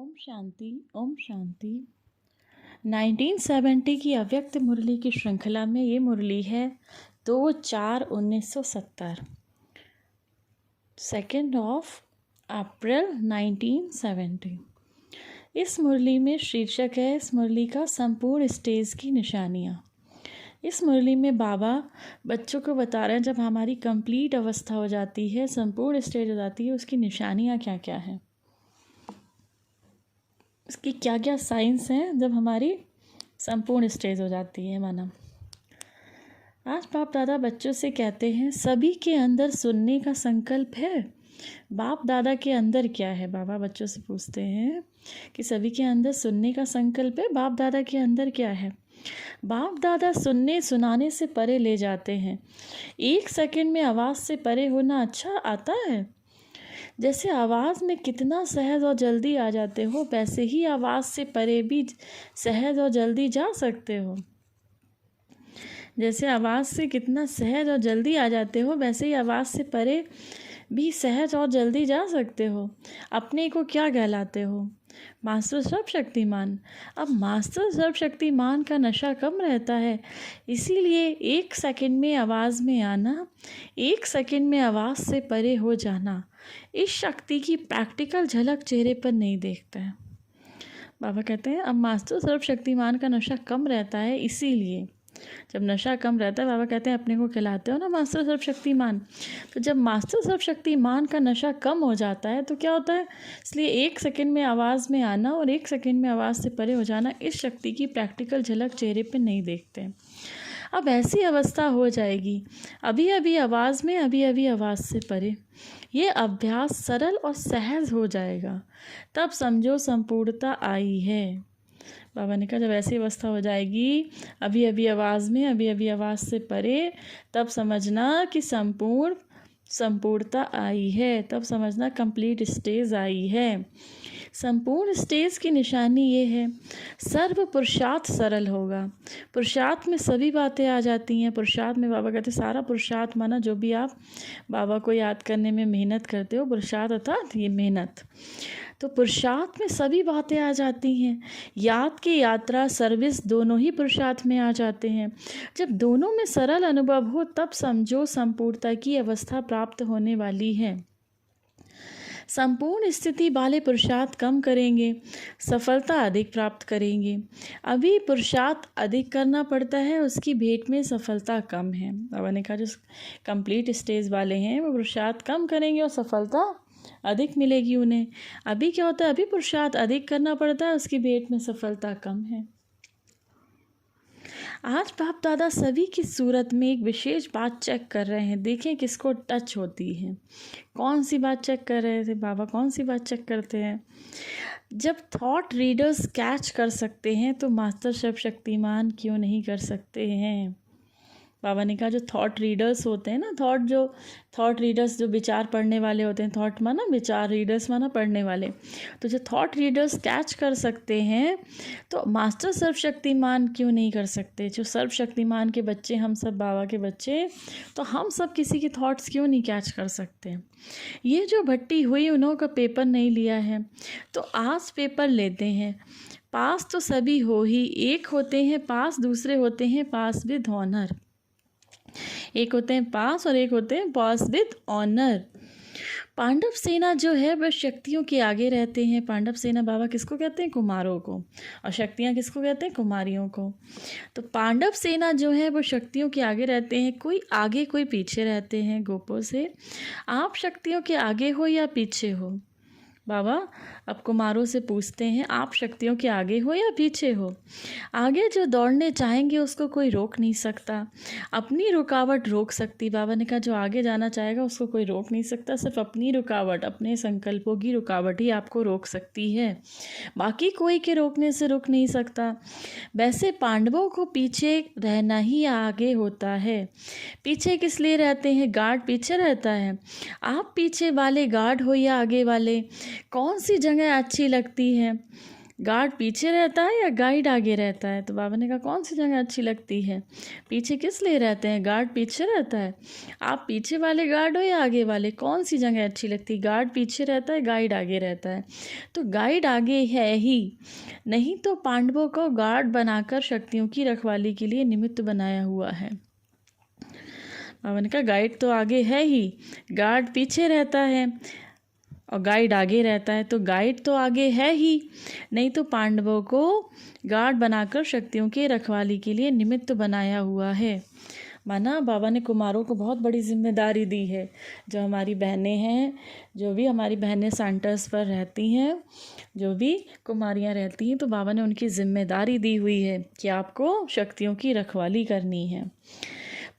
ओम शांति ओम शांति। 1970 की अव्यक्त मुरली की श्रृंखला में ये मुरली है 2/4/1970, 2 अप्रैल 1970। इस मुरली में शीर्षक है इस मुरली का संपूर्ण स्टेज की निशानियाँ। इस मुरली में बाबा बच्चों को बता रहे हैं जब हमारी कंप्लीट अवस्था हो जाती है, संपूर्ण स्टेज हो जाती है, उसकी निशानियाँ क्या क्या हैं, उसकी क्या क्या साइंस हैं जब हमारी संपूर्ण स्टेज हो जाती है माना। आज बाप दादा बच्चों से कहते हैं सभी के अंदर सुनने का संकल्प है। बाप दादा के अंदर क्या है? बाबा बच्चों से पूछते हैं कि सभी के अंदर सुनने का संकल्प है, बाप दादा के अंदर क्या है? बाप दादा सुनने सुनाने से परे ले जाते हैं। 1 सेकंड में आवाज़ से परे होना अच्छा आता है। जैसे आवाज़ में कितना सहज और जल्दी आ जाते हो, वैसे ही आवाज़ से परे भी सहज और जल्दी जा सकते हो। जैसे आवाज़ से कितना सहज और जल्दी आ जाते हो, वैसे ही आवाज़ से परे भी सहज और जल्दी जा सकते हो। अपने को क्या कहलाते हो? मास्टर सर्वशक्तिमान। अब मास्टर सर्वशक्तिमान का नशा कम रहता है, इसीलिए 1 सेकंड में आवाज़ में आना, 1 सेकंड में आवाज़ से परे हो जाना, इस शक्ति की प्रैक्टिकल झलक चेहरे पर नहीं देखते हैं। बाबा कहते हैं अब मास्टर सर्वशक्तिमान का नशा कम रहता है, इसीलिए जब नशा कम रहता है, बाबा कहते हैं अपने को खिलाते हो ना मास्टर सर्वशक्तिमान। तो जब मास्टर सर्वशक्तिमान का नशा कम हो जाता है तो क्या होता है? इसलिए 1 सेकंड में आवाज़ में आना और 1 सेकंड में आवाज़ से परे हो जाना, इस शक्ति की प्रैक्टिकल झलक चेहरे पे नहीं देखते। अब ऐसी अवस्था हो जाएगी, अभी अभी आवाज़ में, अभी अभी आवाज़ से परे। ये अभ्यास सरल और सहज हो जाएगा, तब समझो संपूर्णता आई है। बाबा ने कहा जब ऐसी अवस्था हो जाएगी, अभी अभी आवाज़ में, अभी अभी आवाज़ से परे, तब समझना कि संपूर्णता आई है, तब समझना कंप्लीट स्टेज आई है। संपूर्ण स्टेज की निशानी ये है, सर्व पुरुषार्थ सरल होगा। पुरुषार्थ में सभी बातें आ जाती हैं। पुरुषार्थ में बाबा कहते हैं सारा पुरुषार्थ माना जो भी आप बाबा को याद करने में मेहनत करते हो, पुरुषार्थ अर्थात ये मेहनत। तो पुरुषार्थ में सभी बातें आ जाती हैं। याद की यात्रा, सर्विस दोनों ही पुरुषार्थ में आ जाते हैं। जब दोनों में सरल अनुभव हो, तब समझो संपूर्णता की अवस्था प्राप्त होने वाली है। संपूर्ण स्थिति वाले पुरुषार्थ कम करेंगे, सफलता अधिक प्राप्त करेंगे। अभी पुरुषार्थ अधिक करना पड़ता है, उसकी भेंट में सफलता कम है। बाबा ने कहा जो कंप्लीट स्टेज वाले हैं वो पुरुषार्थ कम करेंगे और सफलता अधिक मिलेगी उन्हें। अभी क्या होता है? अभी पुरुषार्थ अधिक करना पड़ता है, उसकी भेंट में सफलता कम है। आज बाप दादा सभी की सूरत में एक विशेष बात चेक कर रहे हैं। देखें किसको टच होती है। कौन सी बात चेक कर रहे थे बाबा? कौन सी बात चेक करते हैं? जब थॉट रीडर्स कैच कर सकते हैं तो मास्टर सर्वशक्तिमान क्यों नहीं कर सकते हैं? बाबा ने कहा जो थॉट रीडर्स होते हैं ना, थॉट रीडर्स जो विचार पढ़ने वाले होते हैं, थॉट माना विचार, रीडर्स माना पढ़ने वाले, तो जो थॉट रीडर्स कैच कर सकते हैं तो मास्टर सर्वशक्तिमान क्यों नहीं कर सकते? जो सर्वशक्तिमान के बच्चे, हम सब बाबा के बच्चे, तो हम सब किसी की थॉट्स क्यों नहीं कैच कर सकते? ये जो भट्टी हुई उन्हों का पेपर नहीं लिया है, तो आज पेपर लेते हैं। पास तो सभी हो ही, एक होते हैं पास, दूसरे होते हैं पास विद ऑनर। एक होते हैं पास और एक होते हैं पास विद ऑनर। पांडव सेना जो है वह शक्तियों के आगे रहते हैं। पांडव सेना बाबा किसको कहते हैं? कुमारों को। और शक्तियाँ किसको कहते हैं? कुमारियों को। तो पांडव सेना जो है वो शक्तियों के आगे रहते हैं, कोई आगे कोई पीछे रहते हैं गोपों से। आप शक्तियों के आगे हो या पीछे हो? बाबा अब कुमारों से पूछते हैं आप शक्तियों के आगे हो या पीछे हो? आगे जो दौड़ने चाहेंगे उसको कोई रोक नहीं सकता, अपनी रुकावट रोक सकती। बाबा ने कहा जो आगे जाना चाहेगा उसको कोई रोक नहीं सकता, सिर्फ अपनी रुकावट, अपने संकल्पों की रुकावट ही आपको रोक सकती है, बाकी कोई के रोकने से रुक नहीं सकता। वैसे पांडवों को पीछे रहना ही आगे होता है। पीछे किस लिए रहते हैं? गार्ड पीछे रहता है। आप पीछे वाले गार्ड हो या आगे वाले? कौन सी जगह अच्छी लगती है? गार्ड पीछे रहता है या गाइड आगे रहता है? तो बाबा ने कहा कौन सी जगह अच्छी लगती है? पीछे किस लिए रहते हैं? गार्ड पीछे रहता है। आप पीछे वाले गार्ड हो या आगे वाले, कौन सी जगह अच्छी लगती है? गार्ड पीछे रहता है, गाइड आगे रहता है। तो गाइड आगे है ही, नहीं तो पांडवों को गार्ड बनाकर शक्तियों की रखवाली के लिए निमित्त बनाया हुआ है। बाबा ने कहा गाइड तो आगे है ही, गार्ड पीछे रहता है और गाइड आगे रहता है। तो गाइड तो आगे है ही, नहीं तो पांडवों को गार्ड बनाकर शक्तियों की रखवाली के लिए निमित्त बनाया हुआ है। माना बाबा ने कुमारों को बहुत बड़ी जिम्मेदारी दी है। जो हमारी बहनें हैं, जो भी हमारी बहनें सेंटर्स पर रहती हैं, जो भी कुमारियाँ रहती हैं, तो बाबा ने उनकी जिम्मेदारी दी हुई है कि आपको शक्तियों की रखवाली करनी है।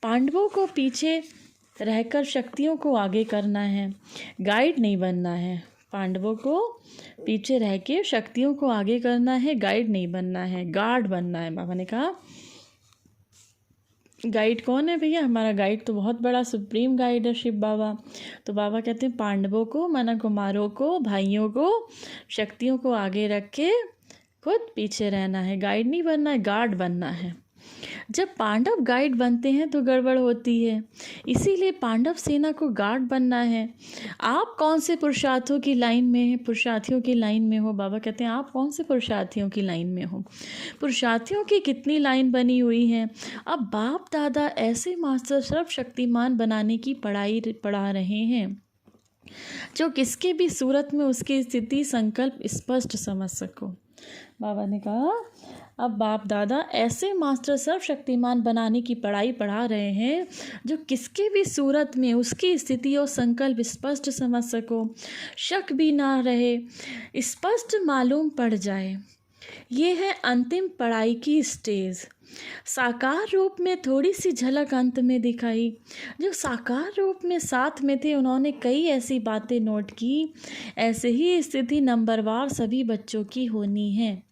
पांडवों को पीछे रहकर शक्तियों को आगे करना है, गाइड नहीं बनना है। पांडवों को पीछे रह के शक्तियों को आगे करना है, गाइड नहीं बनना है, गार्ड बनना है। बाबा ने कहा गाइड कौन है भैया? हमारा गाइड तो बहुत बड़ा सुप्रीम गाइड है, शिव बाबा। तो बाबा कहते हैं पांडवों को, माना कुमारों को, भाइयों को, शक्तियों को आगे रख के खुद पीछे रहना है। गाइड नहीं बनना है, गार्ड बनना है। जब पांडव गाइड बनते हैं तो गड़बड़ होती है, इसीलिए पांडव सेना को गार्ड बनना है। आप कौन से पुरुषार्थों की लाइन में हैं? पुरुषार्थियों की लाइन में हो। बाबा कहते हैं आप कौन से पुरुषार्थियों की लाइन में हो? पुरुषार्थियों की कितनी लाइन बनी हुई है। अब बाप दादा ऐसे मास्टर सर्वशक्तिमान बनाने की पढ़ाई पढ़ा रहे हैं जो किसके भी सूरत में उसकी स्थिति संकल्प स्पष्ट समझ सको। बाबा ने कहा अब बाप दादा ऐसे मास्टर सर्वशक्तिमान बनाने की पढ़ाई पढ़ा रहे हैं जो किसके भी सूरत में उसकी स्थिति और संकल्प स्पष्ट समझ सको, शक भी ना रहे, स्पष्ट मालूम पड़ जाए। ये है अंतिम पढ़ाई की स्टेज। साकार रूप में थोड़ी सी झलक अंत में दिखाई। जो साकार रूप में साथ में थे उन्होंने कई ऐसी बातें नोट की। ऐसे ही स्थिति नंबरवार सभी बच्चों की होनी है।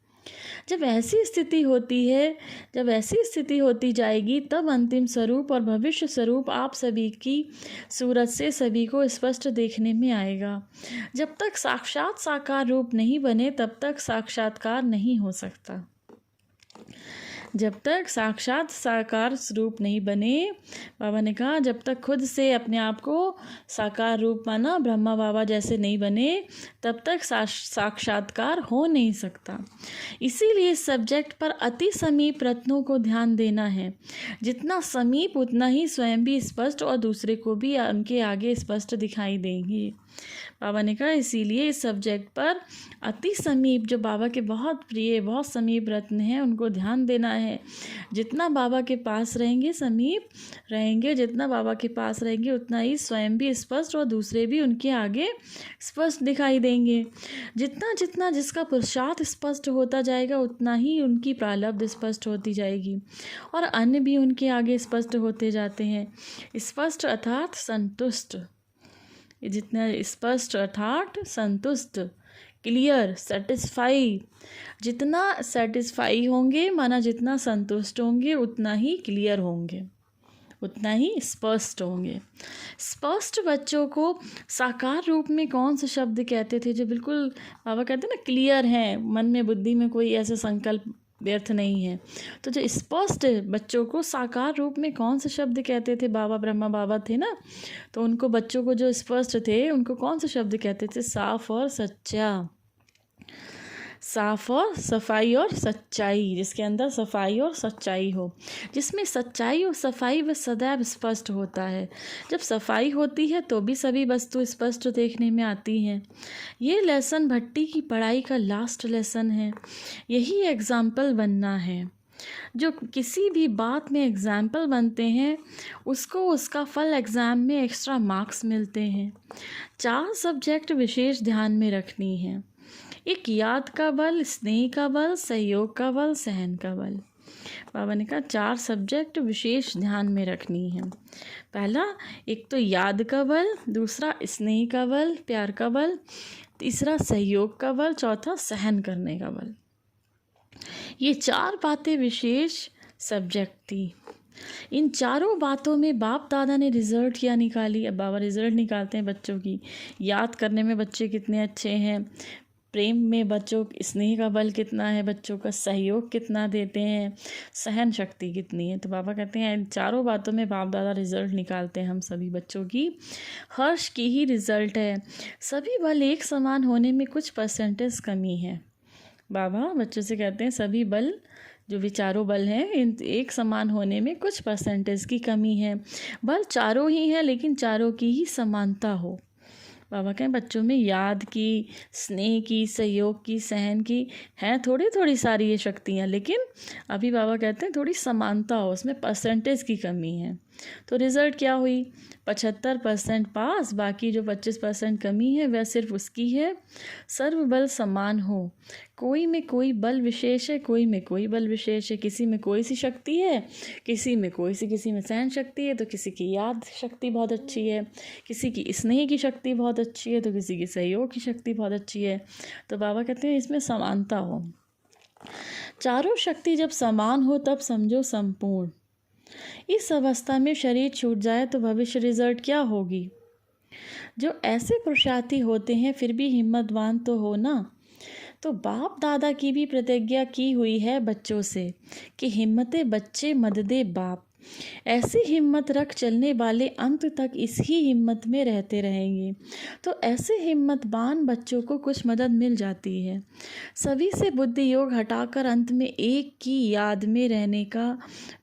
जब ऐसी स्थिति होती है, जब ऐसी स्थिति होती जाएगी, तब अंतिम स्वरूप और भविष्य स्वरूप आप सभी की सूरत से सभी को स्पष्ट देखने में आएगा। जब तक साक्षात साकार रूप नहीं बने तब तक साक्षात्कार नहीं हो सकता। जब तक साक्षात साकार रूप नहीं बने, बाबा ने कहा जब तक खुद से अपने आप को साकार रूप माना ब्रह्मा बाबा जैसे नहीं बने तब तक साक्षात्कार हो नहीं सकता। इसीलिए इस सब्जेक्ट पर अति समीप रत्नों को ध्यान देना है। जितना समीप उतना ही स्वयं भी स्पष्ट और दूसरे को भी उनके आगे स्पष्ट दिखाई देंगे। बाबा ने कहा इसीलिए इस सब्जेक्ट पर अति समीप, जो बाबा के बहुत प्रिय बहुत समीप रत्न हैं, उनको ध्यान देना है। जितना बाबा के पास रहेंगे, समीप रहेंगे, जितना बाबा के पास रहेंगे उतना ही स्वयं भी स्पष्ट और दूसरे भी उनके आगे स्पष्ट दिखाई देंगे। जितना जितना जिसका पुरुषार्थ स्पष्ट होता जाएगा उतना ही उनकी प्रारब्ध स्पष्ट होती जाएगी और अन्य भी उनके आगे स्पष्ट होते जाते हैं। स्पष्ट अर्थात संतुष्ट, जितना स्पष्ट अर्थात संतुष्ट, क्लियर, सेटिस्फाई। जितना सेटिस्फाई होंगे माना जितना संतुष्ट होंगे उतना ही क्लियर होंगे, उतना ही स्पष्ट होंगे। स्पष्ट बच्चों को साकार रूप में कौन से शब्द कहते थे? जो बिल्कुल बाबा कहते हैं ना क्लियर हैं, मन में बुद्धि में कोई ऐसा संकल्प व्यर्थ नहीं है। तो जो स्पष्ट बच्चों को साकार रूप में कौन से शब्द कहते थे? बाबा ब्रह्मा बाबा थे ना, तो उनको बच्चों को जो स्पष्ट थे उनको कौन से शब्द कहते थे? साफ और सच्चा, साफ और सफाई और सच्चाई, जिसके अंदर सफाई और सच्चाई हो, जिसमें सच्चाई और सफाई वह सदैव स्पष्ट होता है। जब सफाई होती है तो भी सभी वस्तु स्पष्ट देखने में आती हैं। ये लेसन भट्टी की पढ़ाई का लास्ट लेसन है। यही एग्जाम्पल बनना है। जो किसी भी बात में एग्जाम्पल बनते हैं उसको उसका फल एग्ज़ाम में एक्स्ट्रा मार्क्स मिलते हैं। 4 सब्जेक्ट विशेष ध्यान में रखनी है। एक याद का बल, स्नेह का बल, सहयोग का बल, सहन का बल। बाबा ने कहा 4 सब्जेक्ट विशेष ध्यान में रखनी है। पहला एक तो याद का बल, दूसरा स्नेह का बल, प्यार का बल, तीसरा सहयोग का बल, चौथा सहन करने का बल। ये 4 बातें विशेष सब्जेक्ट थी। इन चारों बातों में बाप दादा ने रिज़ल्ट क्या निकाली? अब बाबा रिज़ल्ट निकालते हैं बच्चों की। याद करने में बच्चे कितने अच्छे हैं, प्रेम में बच्चों स्नेह का बल कितना है, बच्चों का सहयोग कितना देते हैं, सहन शक्ति कितनी है। तो बाबा कहते हैं इन चारों बातों में बाप दादा रिजल्ट निकालते हैं हम सभी बच्चों की। हर्ष की ही रिजल्ट है। सभी बल एक समान होने में कुछ परसेंटेज कमी है। बाबा बच्चों से कहते हैं सभी बल जो विचारों बल हैं इन एक समान होने में कुछ परसेंटेज की कमी है। बल चारों ही हैं लेकिन चारों की ही समानता हो। बाबा कहें बच्चों में याद की, स्नेह की, सहयोग की, सहन की हैं थोड़ी थोड़ी सारी ये शक्तियाँ, लेकिन अभी बाबा कहते हैं थोड़ी समानता हो, उसमें परसेंटेज की कमी है। तो रिज़ल्ट क्या हुई, 75% पास, बाकी जो 25% कमी है वह सिर्फ उसकी है। सर्व बल समान हो, कोई में कोई बल विशेष है, कोई में कोई बल विशेष है। किसी में कोई सी शक्ति है, किसी में कोई सी, किसी में सहन शक्ति है तो किसी की याद शक्ति बहुत अच्छी है, किसी की स्नेह की शक्ति बहुत अच्छी है तो किसी की सहयोग की शक्ति बहुत अच्छी है। तो बाबा कहते हैं इसमें समानता हो। चारों शक्ति जब समान हो तब समझो संपूर्ण। इस अवस्था में शरीर छूट जाए तो भविष्य रिजल्ट क्या होगी। जो ऐसे पुरुषार्थी होते हैं फिर भी हिम्मतवान तो हो ना। तो बाप दादा की भी प्रतिज्ञा की हुई है बच्चों से कि हिम्मते बच्चे मददे बाप। ऐसी हिम्मत रख चलने वाले अंत तक इसी हिम्मत में रहते रहेंगे। तो ऐसे हिम्मतवान बच्चों को कुछ मदद मिल जाती है। सभी से बुद्धि योग हटाकर अंत में एक की याद में रहने का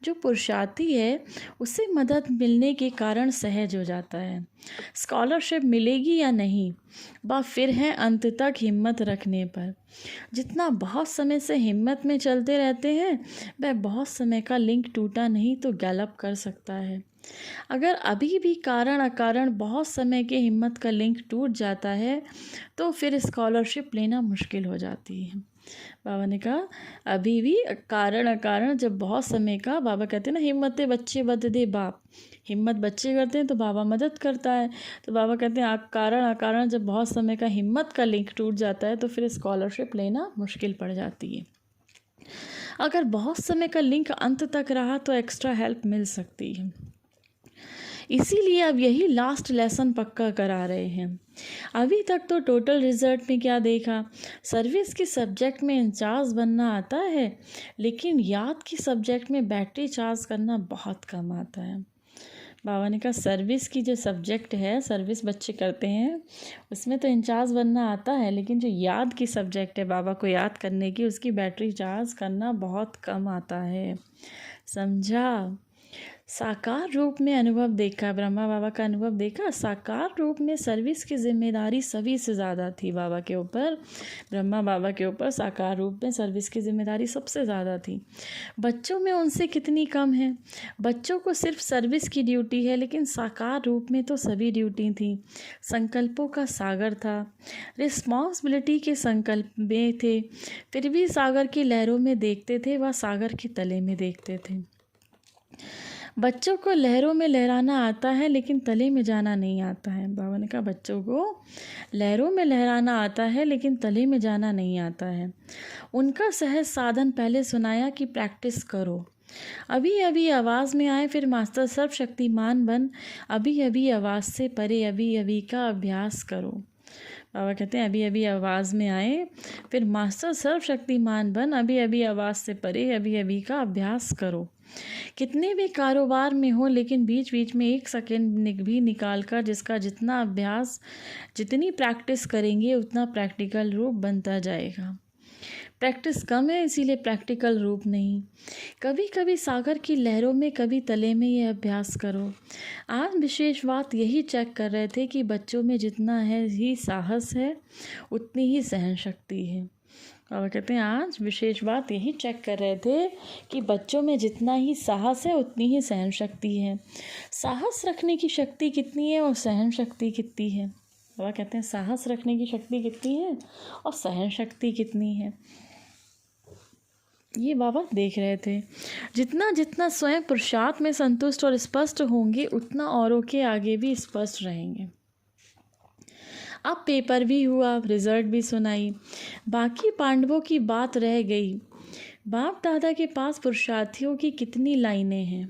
जो पुरुषार्थी है उसे मदद मिलने के कारण सहज हो जाता है। स्कॉलरशिप मिलेगी या नहीं वह फिर है अंत तक हिम्मत रखने पर। जितना बहुत समय से हिम्मत में चलते रहते हैं वह बहुत समय का लिंक टूटा नहीं तो गैलअप कर सकता है। अगर अभी भी कारण अकारण बहुत समय के हिम्मत का लिंक टूट जाता है तो फिर स्कॉलरशिप लेना मुश्किल हो जाती है। बाबा ने कहा अभी भी कारण अकारण जब बहुत समय का, बाबा कहते हैं ना हिम्मतें बच्चे बद दे बाप, हिम्मत बच्चे करते हैं तो बाबा मदद करता है। तो बाबा कहते हैं कारण अकारण जब बहुत समय का हिम्मत का लिंक टूट जाता है तो फिर स्कॉलरशिप लेना मुश्किल पड़ जाती है। अगर बहुत समय का लिंक अंत तक रहा तो एक्स्ट्रा हेल्प मिल सकती है। इसीलिए अब यही लास्ट लेसन पक्का करा रहे हैं। अभी तक तो टोटल रिजल्ट में क्या देखा, सर्विस के सब्जेक्ट में इंचार्ज बनना आता है लेकिन याद की सब्जेक्ट में बैटरी चार्ज करना बहुत कम आता है। बाबा ने कहा सर्विस की जो सब्जेक्ट है, सर्विस बच्चे करते हैं उसमें तो इंचार्ज बनना आता है, लेकिन जो याद की सब्जेक्ट है बाबा को याद करने की, उसकी बैटरी चार्ज करना बहुत कम आता है। समझा। साकार रूप में अनुभव देखा, ब्रह्मा बाबा का अनुभव देखा। साकार रूप में सर्विस की जिम्मेदारी सभी से ज़्यादा थी बाबा के ऊपर, ब्रह्मा बाबा के ऊपर साकार रूप में सर्विस की जिम्मेदारी सबसे ज़्यादा थी। बच्चों में उनसे कितनी कम है। बच्चों को सिर्फ सर्विस की ड्यूटी है लेकिन साकार रूप में तो सभी ड्यूटी थी। संकल्पों का सागर था, रिस्पॉन्सिबिलिटी के संकल्प में थे, फिर भी सागर की लहरों में देखते थे, वह सागर के तले में देखते थे। बच्चों को लहरों में लहराना आता है लेकिन तले में जाना नहीं आता है। बाबा ने कहा बच्चों को लहरों में लहराना आता है लेकिन तले में जाना नहीं आता है। उनका सहज साधन पहले सुनाया कि प्रैक्टिस करो। अभी अभी आवाज़ में आए फिर मास्टर सर्वशक्तिमान बन, अभी अभी आवाज़ से परे अभी अभी का अभ्यास करो। बाबा कहते हैं अभी अभी आवाज़ में आए फिर मास्टर सर्वशक्तिमान बन, अभी अभी आवाज़ से परे अभी अभी का अभ्यास करो। कितने भी कारोबार में हो लेकिन बीच बीच में एक सेकंड भी निकाल कर जिसका जितना अभ्यास, जितनी प्रैक्टिस करेंगे उतना प्रैक्टिकल रूप बनता जाएगा। प्रैक्टिस कम है इसीलिए प्रैक्टिकल रूप नहीं। कभी कभी सागर की लहरों में, कभी तले में ये अभ्यास करो। आज विशेष बात यही चेक कर रहे थे कि बच्चों में जितना है ही साहस है उतनी ही सहन शक्ति है। बाबा कहते हैं आज विशेष बात यही चेक कर रहे थे कि बच्चों में जितना ही साहस है उतनी ही सहन शक्ति है। साहस रखने की शक्ति कितनी है और सहन शक्ति कितनी है। बाबा कहते हैं साहस रखने की शक्ति कितनी है और सहन शक्ति कितनी है, ये बाबा देख रहे थे। जितना जितना स्वयं पुरुषार्थ में संतुष्ट और स्पष्ट होंगे उतना औरों के आगे भी स्पष्ट रहेंगे। अब पेपर भी हुआ, रिजल्ट भी सुनाई, बाकी पांडवों की बात रह गई। बाप दादा के पास पुरुषार्थियों की कितनी लाइनें हैं।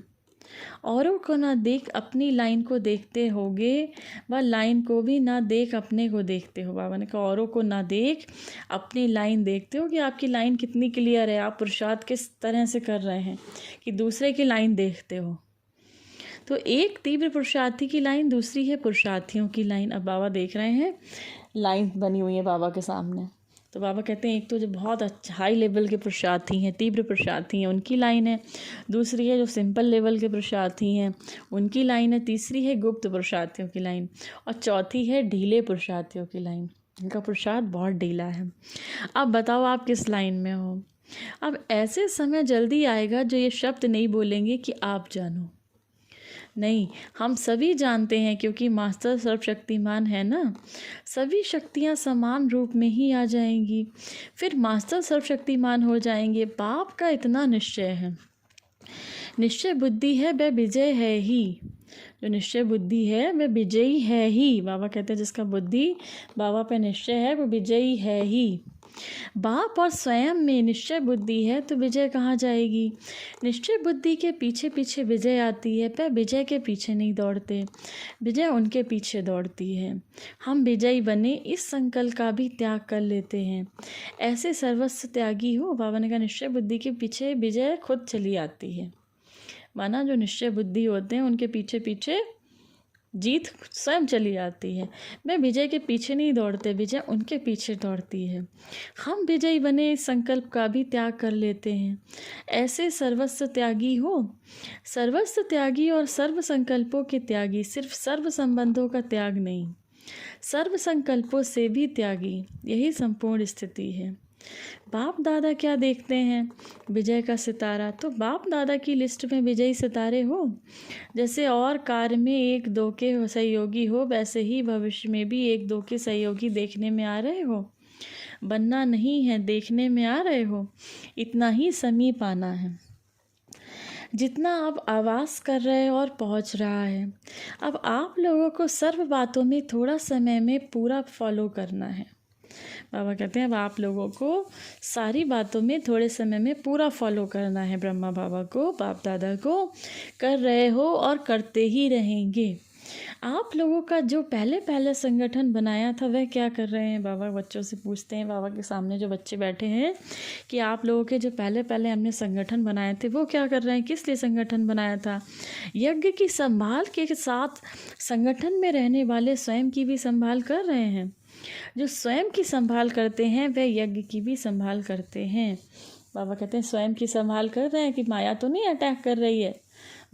औरों को ना देख अपनी लाइन को देखते होगे, व लाइन को भी ना देख अपने को देखते हो। बाबा ने कहा औरों को ना देख अपनी लाइन देखते हो कि आपकी लाइन कितनी क्लियर है, आप पुरुषार्थ किस तरह से कर रहे हैं, कि दूसरे की लाइन देखते हो। तो एक तीव्र पुरुषार्थी की लाइन, दूसरी है पुरुषार्थियों की लाइन। अब बाबा देख रहे हैं लाइन बनी हुई है बाबा के सामने। तो बाबा कहते हैं एक तो जो बहुत अच्छा हाई लेवल के पुरुषार्थी हैं, तीव्र पुरुषार्थी हैं, उनकी लाइन है। दूसरी है जो सिंपल लेवल के पुरुषार्थी हैं, उनकी लाइन है। तीसरी है गुप्त पुरुषार्थियों की लाइन, और चौथी है ढीले पुरुषार्थियों की लाइन, इनका पुरुषार्थ बहुत ढीला है। अब बताओ आप किस लाइन में हो। अब ऐसे समय जल्दी आएगा जो ये शब्द नहीं बोलेंगे कि आप जानो, नहीं, हम सभी जानते हैं, क्योंकि मास्टर सर्वशक्तिमान है ना। सभी शक्तियाँ समान रूप में ही आ जाएंगी, फिर मास्टर सर्वशक्तिमान हो जाएंगे। बाप का इतना निश्चय है, निश्चय बुद्धि है वह विजय है ही। जो निश्चय बुद्धि है वह विजयी है ही। बाबा कहते हैं जिसका बुद्धि बाबा पे निश्चय है वो विजयी है ही। बाप और स्वयं में निश्चय बुद्धि है तो विजय कहाँ जाएगी। निश्चय बुद्धि के पीछे पीछे विजय आती है, पर विजय के पीछे नहीं दौड़ते, विजय उनके पीछे दौड़ती है। हम विजयी बने इस संकल्प का भी त्याग कर लेते हैं। ऐसे सर्वस्व त्यागी हो। बाबा ने कहा निश्चय बुद्धि के पीछे विजय खुद चली आती है। माना जो निश्चय बुद्धि होते हैं उनके पीछे पीछे जीत स्वयं चली आती है। मैं विजय के पीछे नहीं दौड़ते, विजय उनके पीछे दौड़ती है। हम विजयी बने इस संकल्प का भी त्याग कर लेते हैं। ऐसे सर्वस्व त्यागी हो। सर्वस्व त्यागी और सर्व संकल्पों के त्यागी, सिर्फ सर्व संबंधों का त्याग नहीं, सर्व संकल्पों से भी त्यागी, यही संपूर्ण स्थिति है। बाप दादा क्या देखते हैं, विजय का सितारा। तो बाप दादा की लिस्ट में विजयी सितारे हो। जैसे और कार्य में एक दो के सहयोगी हो, वैसे ही भविष्य में भी एक दो के सहयोगी देखने में आ रहे हो। बनना नहीं है, देखने में आ रहे हो। इतना ही समीप आना है, जितना आप आवाज़ कर रहे हो और पहुंच रहा है। अब आप लोगों को सर्व बातों में थोड़ा समय में पूरा फॉलो करना है। बाबा कहते हैं अब आप लोगों को सारी बातों में थोड़े समय में पूरा फॉलो करना है। ब्रह्मा बाबा को, बाप दादा को कर रहे हो और करते ही रहेंगे। आप लोगों का जो पहले पहले संगठन बनाया था वह क्या कर रहे हैं। बाबा बच्चों से पूछते हैं, बाबा के सामने जो बच्चे बैठे हैं, कि आप लोगों के जो पहले पहले हमने संगठन बनाए थे वो क्या कर रहे हैं, किस लिए संगठन बनाया था। यज्ञ की संभाल के साथ संगठन में रहने वाले स्वयं की भी संभाल कर रहे हैं। जो स्वयं की संभाल करते हैं वह यज्ञ की भी संभाल करते हैं। बाबा कहते हैं स्वयं की संभाल कर रहे हैं कि माया तो नहीं अटैक कर रही है,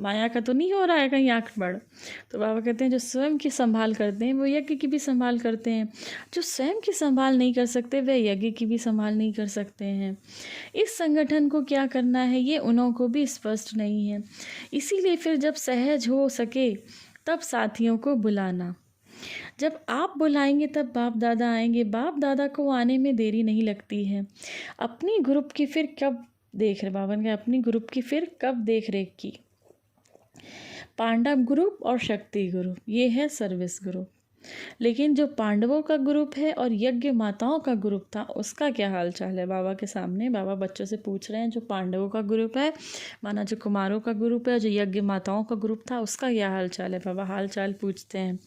माया का तो नहीं हो रहा है कहीं आंख बढ़। तो बाबा कहते हैं जो स्वयं की संभाल करते हैं वो यज्ञ की भी संभाल करते हैं। जो स्वयं की संभाल नहीं कर सकते वह यज्ञ की भी संभाल नहीं कर सकते हैं। इस संगठन को क्या करना है ये उन्हों को भी स्पष्ट नहीं है। इसीलिए फिर जब सहज हो सके तब साथियों को बुलाना। जब आप बुलाएंगे तब बाप दादा आएंगे। बाप दादा को आने में देरी नहीं लगती है। अपनी ग्रुप की फिर कब देख रहे, बाबा ने अपनी ग्रुप की फिर कब देख रेख की। पांडव ग्रुप और शक्ति ग्रुप ये है सर्विस ग्रुप। लेकिन जो पांडवों का ग्रुप है और यज्ञ माताओं का ग्रुप था उसका क्या हाल चाल है। बाबा के सामने बाबा बच्चों से पूछ रहे हैं जो पांडवों का ग्रुप है, माना जो कुमारों का ग्रुप है, जो यज्ञ माताओं का ग्रुप था उसका क्या हाल चाल है। बाबा हाल चाल पूछते हैं।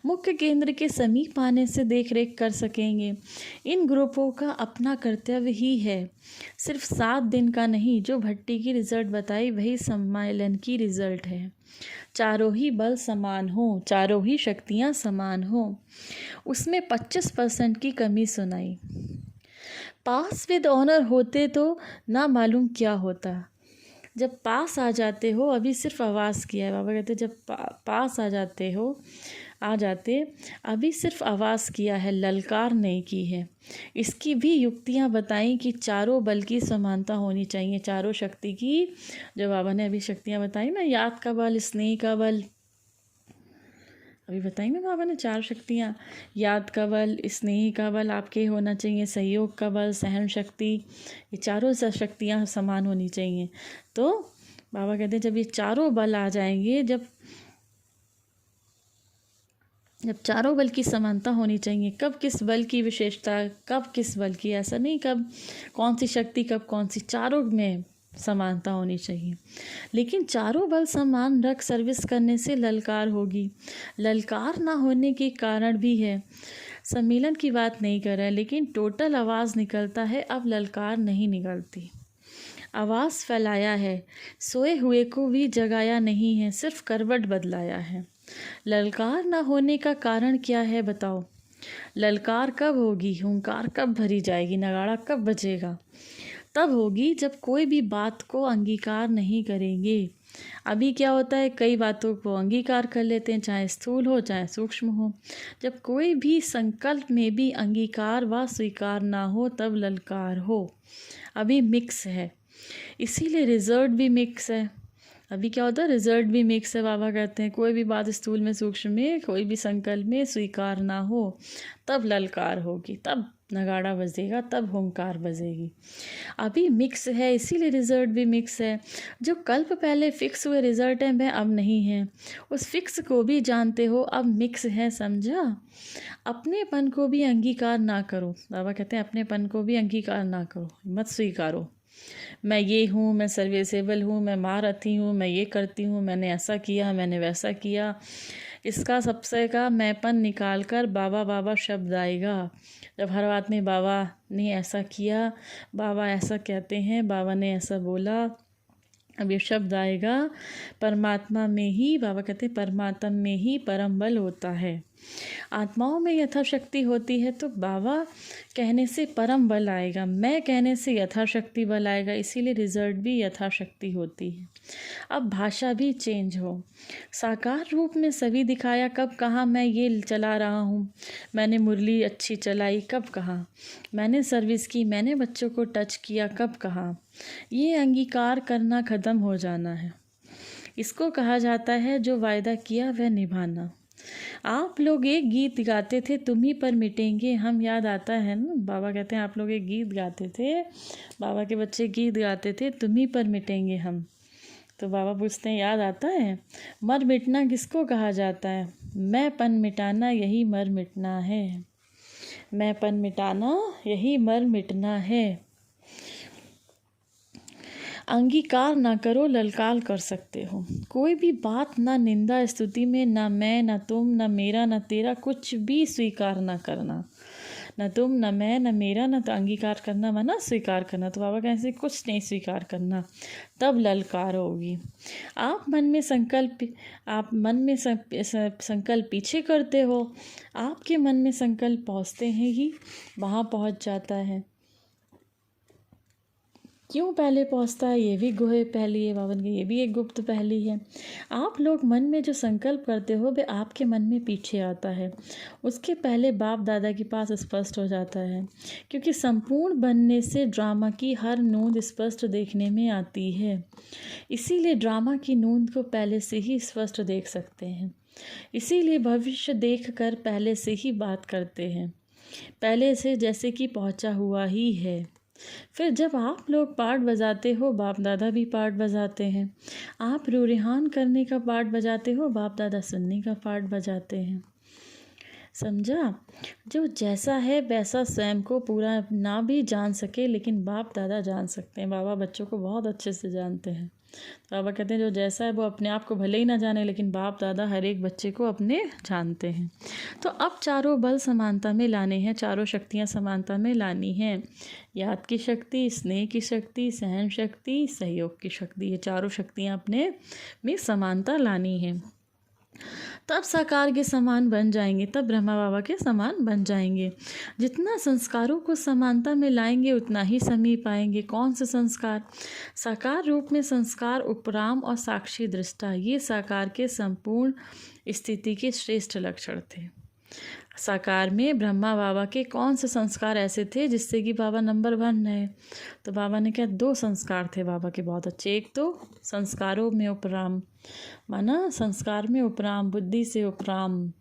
मुख्य केंद्र के समीप आने से देख रेख कर सकेंगे। इन ग्रुपों का अपना कर्तव्य ही है, सिर्फ 7 दिन का नहीं। जो भट्टी की रिजल्ट बताई वही सम्मेलन की रिजल्ट है। चारों ही बल समान हो, चारों ही शक्तियाँ समान हो। उसमें 25% की कमी सुनाई। पास विद ऑनर होते तो ना मालूम क्या होता। जब पास आ जाते हो, अभी सिर्फ आवाज़ किया है। बाबा कहते जब पास आ जाते अभी सिर्फ आवाज़ किया है, ललकार नहीं की है। इसकी भी युक्तियाँ बताई कि चारों बल की समानता होनी चाहिए। चारों शक्ति की जो बाबा ने अभी शक्तियाँ बताई ना, याद का बल, स्नेह का बल, अभी बताई ना बाबा ने 4 शक्तियाँ। याद का बल, स्नेह का बल आपके होना चाहिए, सहयोग का बल, सहन शक्ति, ये चारों शक्तियाँ समान होनी चाहिए। तो बाबा कहते हैं जब ये चारों बल आ जाएंगे, जब चारों बल की समानता होनी चाहिए। कब किस बल की विशेषता, कब किस बल की, ऐसा नहीं कब कौन सी शक्ति कब कौन सी, चारों में समानता होनी चाहिए। लेकिन चारों बल समान रख सर्विस करने से ललकार होगी। ललकार ना होने के कारण भी है। सम्मेलन की बात नहीं कर रहा है, लेकिन टोटल आवाज़ निकलता है, अब ललकार नहीं निकलती। आवाज़ फैलाया है, सोए हुए को भी जगाया नहीं है, सिर्फ करवट बदलाया है। ललकार ना होने का कारण क्या है बताओ? ललकार कब होगी, हुंकार कब भरी जाएगी, नगाड़ा कब बजेगा? तब होगी जब कोई भी बात को अंगीकार नहीं करेंगे। अभी क्या होता है, कई बातों को अंगीकार कर लेते हैं, चाहे स्थूल हो चाहे सूक्ष्म हो। जब कोई भी संकल्प में भी अंगीकार व स्वीकार ना हो तब ललकार हो। अभी मिक्स है, इसीलिए रिजल्ट भी मिक्स है। अभी क्या होता है, रिजल्ट भी मिक्स है। बाबा कहते हैं कोई भी बात स्थूल में सूक्ष्म में कोई भी संकल्प में स्वीकार ना हो तब ललकार होगी, तब नगाड़ा बजेगा, तब हुंकार बजेगी। अभी मिक्स है, इसीलिए रिजल्ट भी मिक्स है। जो कल्प पहले फिक्स हुए रिजल्ट है वह अब नहीं है, उस फिक्स को भी जानते हो, अब मिक्स है, समझा? अपनेपन को भी अंगीकार ना करो। बाबा कहते हैं अपनेपन को भी अंगीकार ना करो, मत स्वीकारो। मैं ये हूँ, मैं सर्विसेबल हूँ, मैं महारथी हूँ, मैं ये करती हूँ, मैंने ऐसा किया, मैंने वैसा किया। इसका सबसे का मैंपन निकाल कर बाबा बाबा शब्द आएगा। जब हर बात में बाबा ने ऐसा किया, बाबा ऐसा कहते हैं, बाबा ने ऐसा बोला, अब ये शब्द आएगा। परमात्मा में ही, बाबा कहते हैं परमात्मा में ही परम बल होता है। आत्माओं में यथाशक्ति होती है तो बाबा कहने से परम बल आएगा, मैं कहने से यथाशक्ति बल आएगा, इसीलिए रिजल्ट भी यथाशक्ति होती है। अब भाषा भी चेंज हो, साकार रूप में सभी दिखाया, कब कहा मैं ये चला रहा हूँ, मैंने मुरली अच्छी चलाई, कब कहा मैंने सर्विस की, मैंने बच्चों को टच किया, कब कहा। ये अंगीकार करना ख़त्म हो जाना है। इसको कहा जाता है जो वायदा किया वह निभाना। आप लोग एक गीत गाते थे, तुम ही पर मिटेंगे हम, याद आता है ना? बाबा कहते हैं आप लोग एक गीत गाते थे, बाबा के बच्चे गीत गाते थे, तुम ही पर मिटेंगे हम। तो बाबा पूछते हैं याद आता है? मर मिटना किसको कहा जाता है? मैं पन मिटाना यही मर मिटना है। मैं पन मिटाना यही मर मिटना है। अंगीकार ना करो, ललकार कर सकते हो। कोई भी बात ना निंदा स्तुति में, ना मैं ना तुम ना मेरा ना तेरा, कुछ भी स्वीकार ना करना। ना तुम ना मैं ना मेरा ना तो अंगीकार करना माना स्वीकार करना। तो बाबा कहते हैं कुछ नहीं स्वीकार करना, तब ललकार होगी। आप मन में संकल्प पीछे करते हो, आपके मन में संकल्प पहुँचते हैं ही वहाँ पहुँच जाता है। क्यों पहले पहुंचता है, ये भी गुहे पहली है बावन की, ये भी एक गुप्त पहली है। आप लोग मन में जो संकल्प करते हो वे आपके मन में पीछे आता है, उसके पहले बाप दादा के पास स्पष्ट हो जाता है। क्योंकि संपूर्ण बनने से ड्रामा की हर नोंद स्पष्ट देखने में आती है, इसीलिए ड्रामा की नोंद को पहले से ही स्पष्ट देख सकते हैं। इसीलिए भविष्य देख कर पहले से ही बात करते हैं, पहले से जैसे कि पहुंचा हुआ ही है। फिर जब आप लोग पार्ट बजाते हो, बाप दादा भी पार्ट बजाते हैं। आप रूरिहान करने का पार्ट बजाते हो, बाप दादा सुनने का पार्ट बजाते हैं। समझा? जो जैसा है वैसा स्वयं को पूरा ना भी जान सके, लेकिन बाप दादा जान सकते हैं। बाबा बच्चों को बहुत अच्छे से जानते हैं। बाबा कहते हैं जो जैसा है वो अपने आप को भले ही ना जाने, लेकिन बाप दादा हर एक बच्चे को अपने जानते हैं। तो अब चारों बल समानता में लाने हैं, चारों शक्तियाँ समानता में लानी हैं। याद की शक्ति, स्नेह की शक्ति, सहन शक्ति, सहयोग की शक्ति, ये चारों शक्तियाँ अपने में समानता लानी है। तब साकार के समान बन जाएंगे, तब ब्रह्मा बाबा के समान बन जाएंगे। जितना संस्कारों को समानता में लाएंगे उतना ही समीप आएंगे। कौन से संस्कार? साकार रूप में संस्कार, उपराम और साक्षी दृष्टा, ये साकार के संपूर्ण स्थिति के श्रेष्ठ लक्षण थे। साकार में ब्रह्मा बाबा के कौन से संस्कार ऐसे थे जिससे कि बाबा नंबर 1 रहे? तो बाबा ने कहा 2 संस्कार थे बाबा के बहुत अच्छे। एक तो संस्कारों में उपराम, माना संस्कार में उपराम, बुद्धि से उपराम,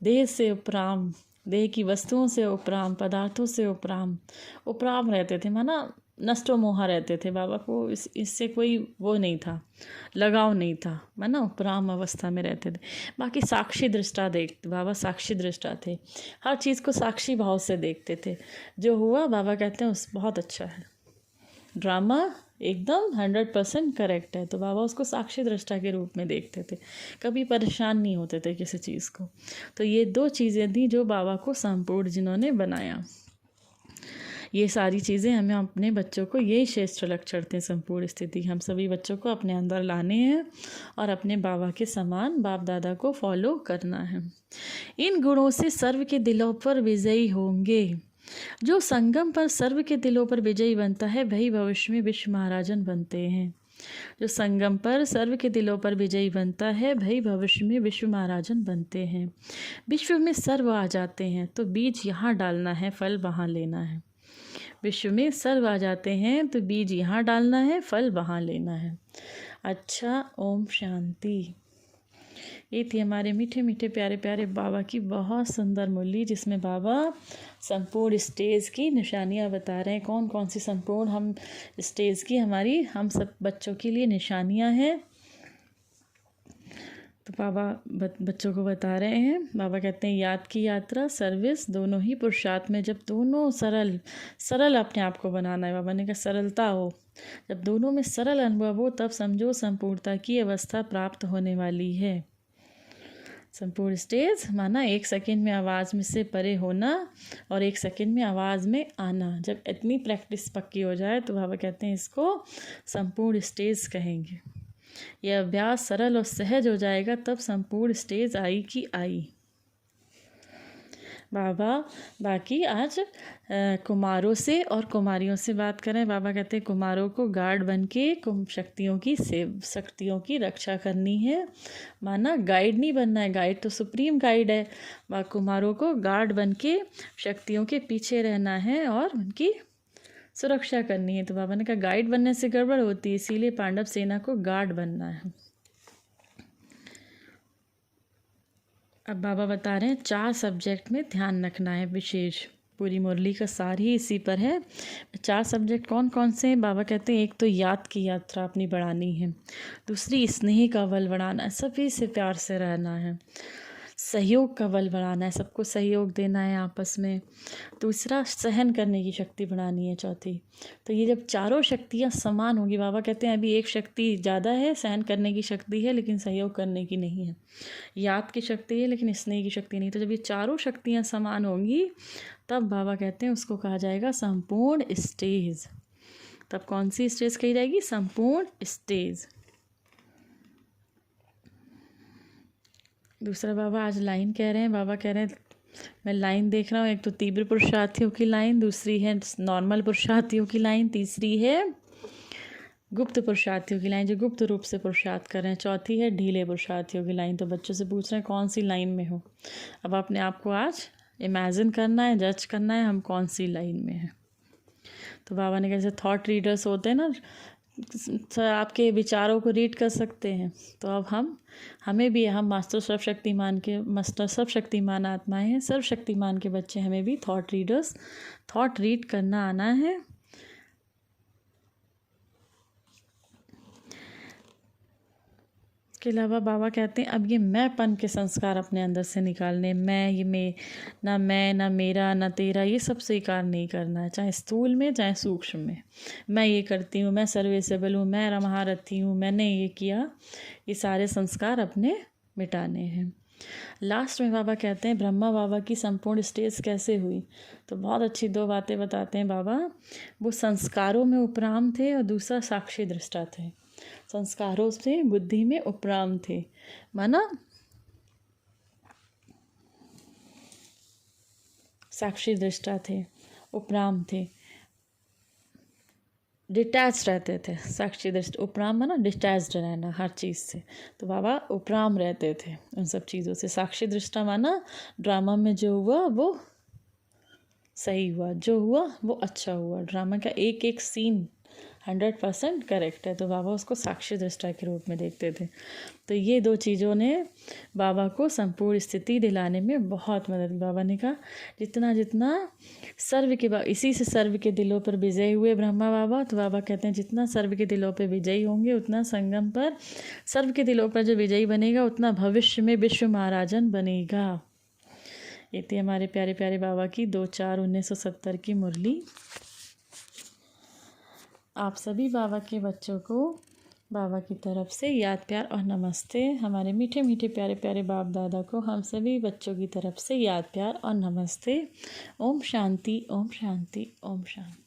देह से उपराम, देह की वस्तुओं से उपराम, पदार्थों से उपराम रहते थे, माना नष्टो मोहा रहते थे। बाबा को इससे कोई वो नहीं था, लगाव नहीं था, माना उपराम अवस्था में रहते थे। बाकी साक्षी दृष्टा देखते, बाबा साक्षी दृष्टा थे, हर चीज़ को साक्षी भाव से देखते थे। जो हुआ बाबा कहते हैं उस बहुत अच्छा है। ड्रामा एकदम 100% करेक्ट है। तो बाबा उसको साक्षी दृष्टा के रूप में देखते थे, कभी परेशान नहीं होते थे किसी चीज़ को। तो ये 2 चीज़ें थी जो बाबा को संपूर्ण जिन्होंने बनाया। ये सारी चीज़ें हमें अपने बच्चों को, यही श्रेष्ठ लक्षण थे संपूर्ण स्थिति, हम सभी बच्चों को अपने अंदर लाने हैं और अपने बाबा के समान बाप दादा को फॉलो करना है। इन गुणों से सर्व के दिलों पर विजयी होंगे। जो संगम पर सर्व के दिलों पर विजयी बनता है वही भविष्य में विश्व महाराजन बनते हैं। जो संगम पर सर्व के दिलों पर विजयी बनता है वही भविष्य में विश्व महाराजन बनते हैं। विश्व में सर्व आ जाते हैं तो बीज यहाँ डालना है, फल वहाँ लेना है। विश्व में सर्व आ जाते हैं तो बीज यहाँ डालना है, फल वहाँ लेना है। अच्छा, ओम शांति। ये थी हमारे मीठे मीठे प्यारे प्यारे बाबा की बहुत सुंदर मुरली, जिसमें बाबा संपूर्ण स्टेज की निशानियाँ बता रहे हैं। कौन कौन सी संपूर्ण हम स्टेज की हमारी हम सब बच्चों के लिए निशानियाँ हैं। तो बाबा बच्चों को बता रहे हैं। बाबा कहते हैं याद की यात्रा, सर्विस दोनों ही पुरुषार्थ में जब दोनों सरल अपने आप को बनाना है। बाबा ने कहा सरलता हो, जब दोनों में सरल अनुभव हो तब समझो संपूर्णता की अवस्था प्राप्त होने वाली है। संपूर्ण स्टेज माना 1 सेकंड में आवाज़ में से परे होना और 1 सेकंड में आवाज़ में आना। जब इतनी प्रैक्टिस पक्की हो जाए तो बाबा कहते हैं इसको संपूर्ण स्टेज कहेंगे। यह अभ्यास सरल और सहज हो जाएगा तब संपूर्ण स्टेज आई की आई। बाबा बाकी आज कुमारों से और कुमारियों से बात करें। बाबा कहते हैं कुमारों को गार्ड बन के शक्तियों की रक्षा करनी है। माना गाइड नहीं बनना है, गाइड तो सुप्रीम गाइड है। कुमारों को गार्ड बन के शक्तियों के पीछे रहना है और उनकी सुरक्षा करनी है। तो बाबा ने कहा गाइड बनने से गड़बड़ होती है, इसीलिए पांडव सेना को गार्ड बनना है। अब बाबा बता रहे हैं 4 सब्जेक्ट में ध्यान रखना है विशेष। पूरी मुरली का सार ही इसी पर है। 4 सब्जेक्ट कौन कौन से हैं? बाबा कहते हैं एक तो याद की यात्रा अपनी बढ़ानी है, दूसरी स्नेह का बल बढ़ाना है, सभी से प्यार से रहना है, सहयोग का बल बढ़ाना है, सबको सहयोग देना है आपस में, दूसरा सहन करने की शक्ति बढ़ानी है, चौथी। तो ये जब चारों शक्तियाँ समान होगी, बाबा कहते हैं अभी एक शक्ति ज़्यादा है, सहन करने की शक्ति है लेकिन सहयोग करने की नहीं है, याद की शक्ति है लेकिन स्नेह की शक्ति नहीं। तो जब ये चारों शक्तियाँ समान होंगी तब बाबा कहते हैं उसको कहा जाएगा संपूर्ण स्टेज। तब कौन सी स्टेज कही जाएगी? संपूर्ण स्टेज। दूसरा बाबा आज लाइन कह रहे हैं। बाबा कह रहे हैं मैं लाइन देख रहा हूँ, एक तो तीव्र पुरुषार्थियों की लाइन, दूसरी है नॉर्मल पुरुषार्थियों की लाइन, तीसरी है गुप्त पुरुषार्थियों की लाइन जो गुप्त रूप से पुरुषार्थ कर रहे हैं, चौथी है ढीले पुरुषार्थियों की लाइन। तो बच्चों से पूछ रहे हैं कौन सी लाइन में हो। अब अपने आप को आज इमेजिन करना है, जज करना है हम कौन सी लाइन में हैं। तो बाबा ने कैसे थॉट रीडर्स होते हैं ना, आपके विचारों को रीड कर सकते हैं। तो अब हमें भी, हम मास्टर सर्वशक्तिमान आत्माएं हैं, सर्वशक्तिमान के बच्चे, हमें भी थॉट रीड करना आना है। के अलावा बाबा कहते हैं अब ये मैंपन के संस्कार अपने अंदर से निकालने। ना मैं ना मेरा ना तेरा, ये सब स्वीकार नहीं करना है, चाहे स्थूल में चाहे सूक्ष्म में। मैं ये करती हूँ, मैं सर्विसेबल हूँ, मैं महारथी हूँ, मैंने ये किया, ये सारे संस्कार अपने मिटाने हैं। लास्ट में बाबा कहते हैं ब्रह्मा बाबा की संपूर्ण स्टेज कैसे हुई। तो बहुत अच्छी 2 बातें बताते हैं बाबा। वो संस्कारों में उपराम थे और दूसरा साक्षी दृष्टा थे। संस्कारों से बुद्धि में उपराम थे, माना साक्षी दृष्टा थे, उपराम थे, डिटैच रहते थे। साक्षी दृष्टा, उपराम माना डिटैच्ड रहना हर चीज़ से। तो बाबा उपराम रहते थे उन सब चीज़ों से। साक्षी दृष्टा माना ड्रामा में जो हुआ वो सही हुआ, जो हुआ वो अच्छा हुआ, ड्रामा का एक एक सीन 100% करेक्ट है। तो बाबा उसको साक्षी दृष्टा के रूप में देखते थे। तो ये 2 चीज़ों ने बाबा को संपूर्ण स्थिति दिलाने में बहुत मदद की। बाबा ने कहा जितना इसी से सर्व के दिलों पर विजय हुए ब्रह्मा बाबा। तो बाबा कहते हैं जितना सर्व के दिलों पर विजयी होंगे उतना संगम पर सर्व के दिलों पर जो विजयी बनेगा उतना भविष्य में विश्व महाराजन बनेगा। ये थी हमारे प्यारे प्यारे बाबा की 2/4/1970 की मुरली। आप सभी बाबा के बच्चों को बाबा की तरफ से याद प्यार और नमस्ते। हमारे मीठे मीठे प्यारे प्यारे बाप दादा को हम सभी बच्चों की तरफ से याद प्यार और नमस्ते। ओम शांति, ओम शांति, ओम शांति।